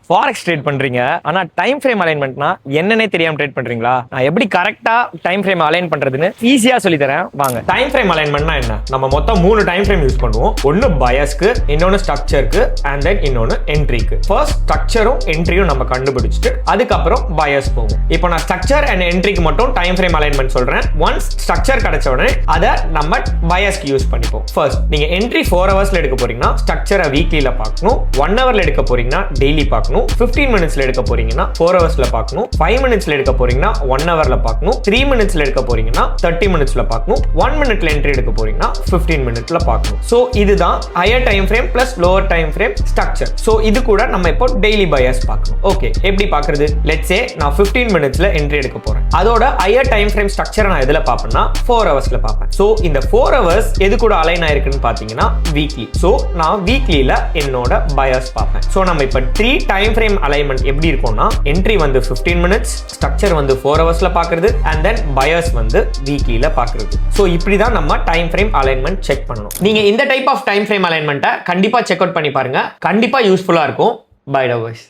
Forex trade பண்றீங்க, ஆனா time frame அலைன்மெண்ட்னா என்னன்னே தெரியாம ட்ரேட் பண்றீங்களா? நான் எப்படி கரெக்டா டைம் ஃப்ரேம் அலைன் பண்றதுன்னு ஈஸியா சொல்லி தரேன் வாங்க. டைம் ஃப்ரேம் அலைன்மெண்ட்னா என்ன? நம்ம மொத்தம் 3 டைம் ஃப்ரேம் யூஸ் பண்ணுவோம். ஒன்னு பயாஸ்க்கு, இன்னொன்னு ஸ்ட்ரக்சருக்கு, அண்ட் தென் இன்னொன்னு என்ட்ரிக்கு. ஃபர்ஸ்ட் ஸ்ட்ரக்சரும் என்ட்ரியும் நம்ம கண்டுபிடிச்சிட்டு அதுக்கப்புறம் பயாஸ் போவோம். இப்போ நான் ஸ்ட்ரக்சர் அண்ட் என்ட்ரிக்கு மட்டும் டைம் ஃப்ரேம் அலைன்மெண்ட் சொல்றேன். ஒன்ஸ் ஸ்ட்ரக்சர் கிடைச்ச உடனே அதை நம்ம பயாஸ்க்கு யூஸ் பண்ணிப்போம். ஃபர்ஸ்ட் நீங்க என்ட்ரி 4 ஹவர்ஸ்ல எடுக்க போறீங்கன்னா ஸ்ட்ரக்சரை வீக்லில பார்க்கணும். 1 ஹவர்ல எடுக்க போறீங்கன்னா டெய்லி பார்க்கணும். 15 மினிட்ஸ்ல எடுக்க போறீங்கன்னா 4 ஹவர்ஸ்ல பார்க்கணும். 5 மினிட்ஸ்ல எடுக்க போறீங்கன்னா 1 ஹவர்ல பார்க்கணும். 3 மினிட்ஸ்ல எடுக்க போறீங்கன்னா 30 மினிட்ஸ்ல பார்க்கணும். 1 மினிட்ல என்ட்ரி எடுக்க போறீங்கன்னா 15 மினிட்ஸ்ல பார்க்கணும். சோ இதுதான் higher time frame plus lower time frame structure. So இது கூட நம்ம இப்போ டெய்லி பயாஸ் பார்க்கணும். ஓகே, எப்படி பார்க்கிறது? லெட்ஸ் சே நான் 15 மினிட்ஸ்ல என்ட்ரி எடுக்க போறேன். அதோட ஹையர் டைம் ஃப்ரேம் ஸ்ட்ரக்சர் நான் எதுல பார்ப்பேன்னா 4 ஹவர்ஸ்ல பார்ப்பேன். சோ இந்த 4 ஹவர்ஸ் எது கூட அலைன் ஆயிருக்குன்னு பாத்தீங்கன்னா வீக்லி. சோ நான் வீக்லில என்னோட பயாஸ் பார்ப்பேன். சோ நம்ம இப்போ 3 டைம் ஃப்ரேம் அலைன்மெண்ட் எப்படி இருக்கும்னா என்ட்ரி வந்து 15 மினிட்ஸ், ஸ்ட்ரக்சர் வந்து 4 ஹவர்ஸ்ல பார்க்கிறது, அண்ட் தென் பயாஸ் வந்து வீக்லில பார்க்கிறது. சோ இப்படி தான் நம்ம டைம் ஃப்ரேம் அலைன்மெண்ட் செக் பண்ணணும். நீங்க இந்த டைப் ஆஃப் டைம் ஃப்ரேம் அலைன்மெண்ட்டை கண்டிப்பா செக் அவுட் பண்ணி பாருங்க. கண்டிப்பா யூஸ்ஃபுல்லா இருக்கும். By the voice.